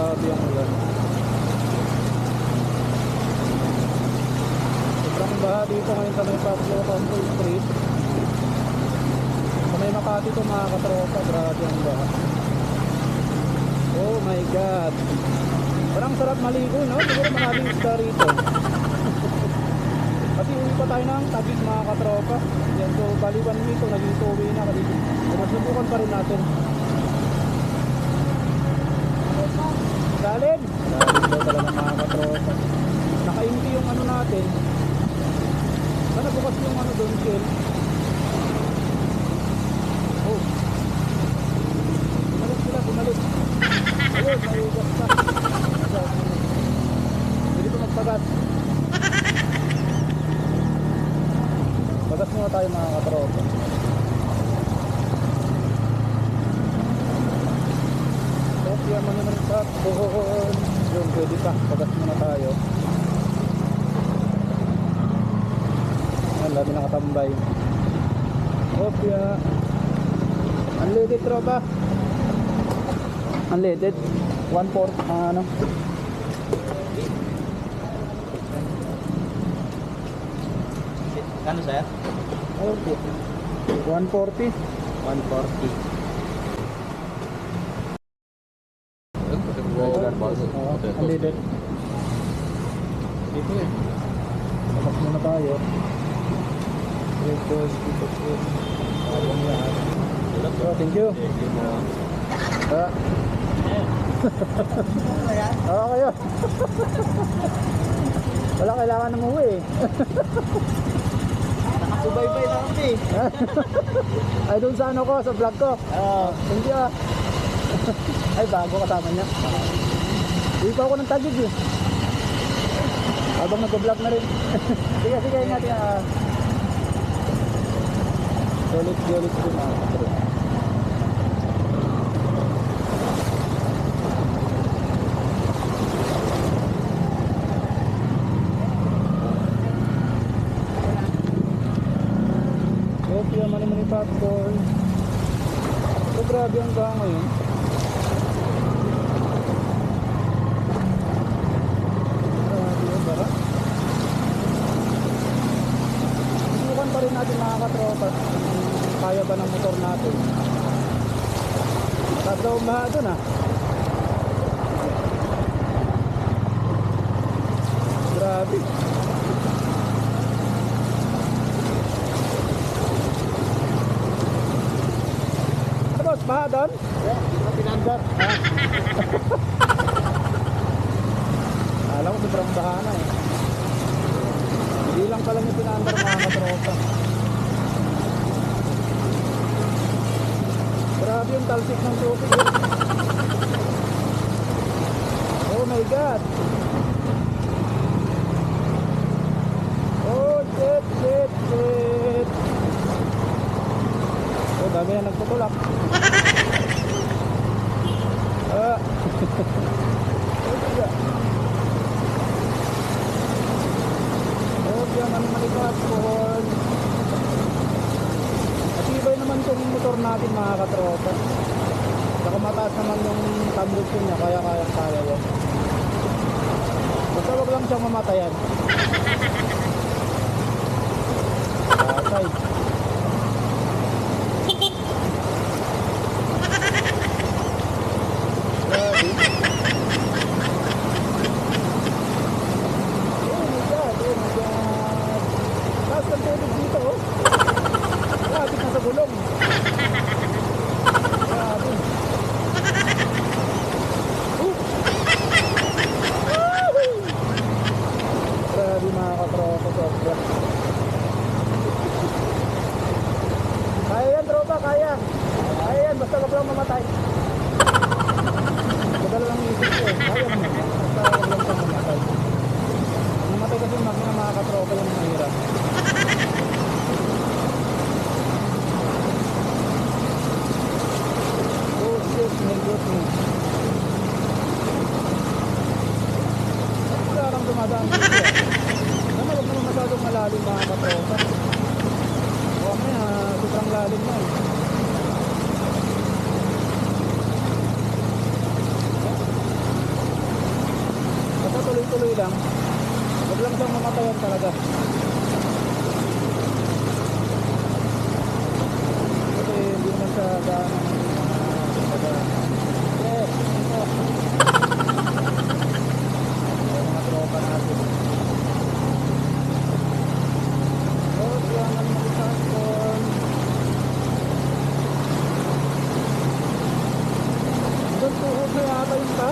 Grabe ang ulan. Sobrang baha dito ngayon sa may Pablo Campo Street. Sa may Makati ito mga katropa. Grabe ang baha. Oh my God. Parang sarap maligo, no? Siguro maraming isda rito. Kasi uwi pa tayo ng Taguig mga katropa. Yan, so baliwan nito, naging uwi na. Kasi masubukan pa rin natin. Dalin! Dalin daw talaga mga katropa. Naka-empty yung ano natin. Sana bukas yung ano doon, Shell. Oh. Bumalik sila, bumalik. Ayun, naigas na. Hindi ko magpagat. Pagas muna tayo mga katropa. Okay, yaman naman sa buhon. Yun, pwede pa. Pagas muna tayo. Ang dami nakatambay. Okay, unleaded tropa. Unleaded 1/4 ano. Kano sir? Okay. 140. 140. Unleaded. Dito eh. Tapos muna tayo. Dito. Oh, thank you. Oo kayo. Wala kailangan ng uwi. Nakasubaybay na kami. Ay doon sa ano ko, sa vlog ko. Thank you. Ay bago kasama niya. Uwi pa ako ng Taguig eh. Habang nag-vlog na rin. Sige, ingat ya. Solid ko na. Okay, mani popcorn. So grabe ang baha ngayon. Subukan pa rin natin mga katropa. Kaya ba ng motor natin? Tatlaw baha dun ah. Grabe. Ano boss, baha doon? Yeah, pinandar. Alam ko sobrang baha na eh. Hindi lang pala niya pinandar mga katropa. Grabe yung talsik ng tubig. Oh my God. Oh shit. Oh dami na nagtutulak. Okay, malipat pohon. Matibay naman itong motor natin mga katropa. Saka mataas naman yung tambutsin niya, kaya yan. Basta wag lang siyang mamatayan. Patay. Grabe. Oh my God. Taas ng tubig dito oh. Lapit na sa gulong. Grabe. Grabe tuloy-tuloy lang. Huwag lang siyang mamatayan talaga. Kasi hindi naman siya daan mga tropa natin. So, yan ang mag-carbon. Doon tuhog na yata yung pa.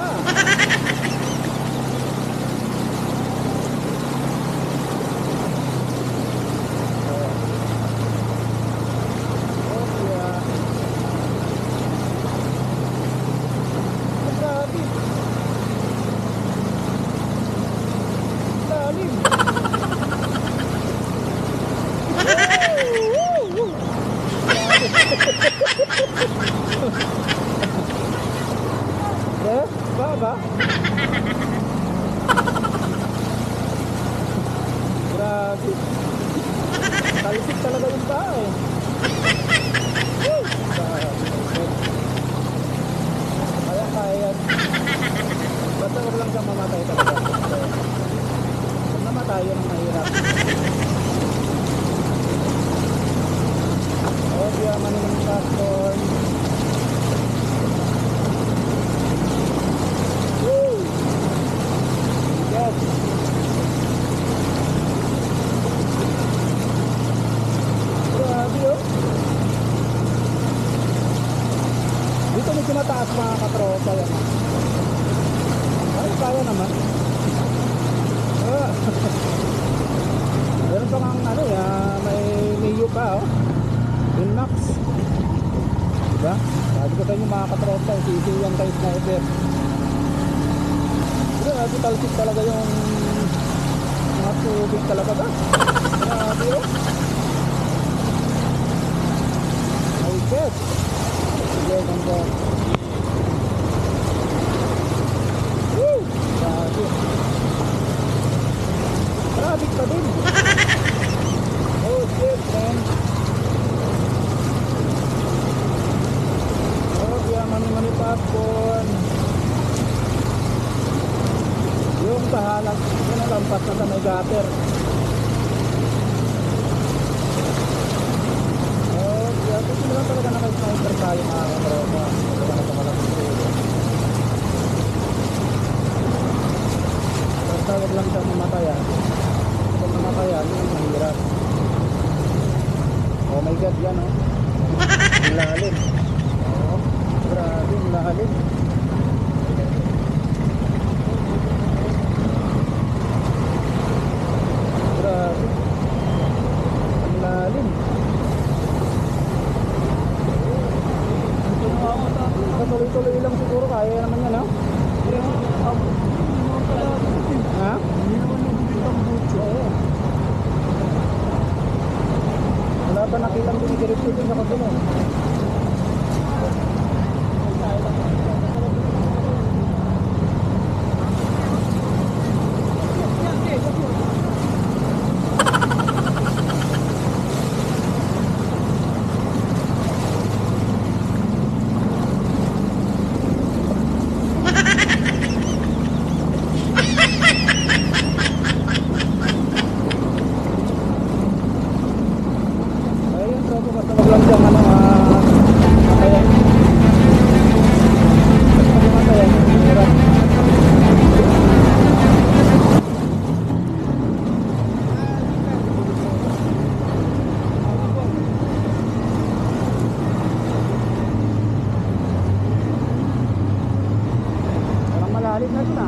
Ba? Grabe. Talisik talaga yung tao eh. Kaya. Basta huwag lang siyang mamatay talaga. Huwag namatay yun ang mahirap. Oh, yaman ng pastor. Dito medyo mataas mga katropa yan. Ay, kaya naman. Meron pa kang ano may Mio pa oh. Inmax. Diba? Sabi ko sa inyo mga katropa, sisi yan kayo sniper. Grabe talsik talaga yung mga tubig talaga ba? Grabe oh. Ay, shit. Sige, ganda. Woo! Grabe. Traffic pa din. Oh shit, man. Oh, kaya mani-mani popcorn. Yung kahalag, yun ang lampas na sa may gutter. Gusto lang talaga na mag-sniper tayo mga katropa. Talaga na pamalaking tulo. Basta huwag lang siyang mamatayan. Kung mamatayan, yun mahirap. Oh my god, yan oh. Ang lalim. Oh, grabe, ang lalim. Grabe. Ang lalim. Tuloy-tuloy lang siguro, kaya naman yan, ha? Ha? Oo. Wala pa nakitang dinidiretso din sa kabila. Malalim na siya.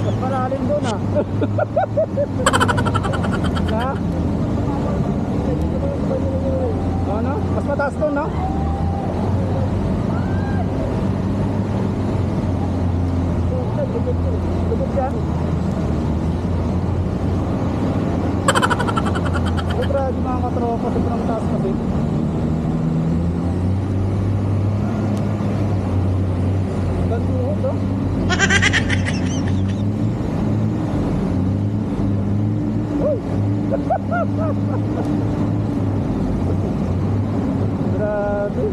Mas malalim doon ah. Ha? Ano? Mas mataas doon no? Lugod yan. Sobra di mga katropa, sobrang taas kasi. Gantuhod no? Grabe.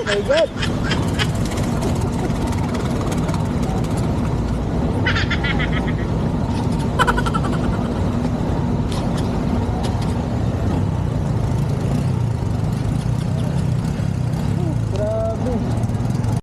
my God.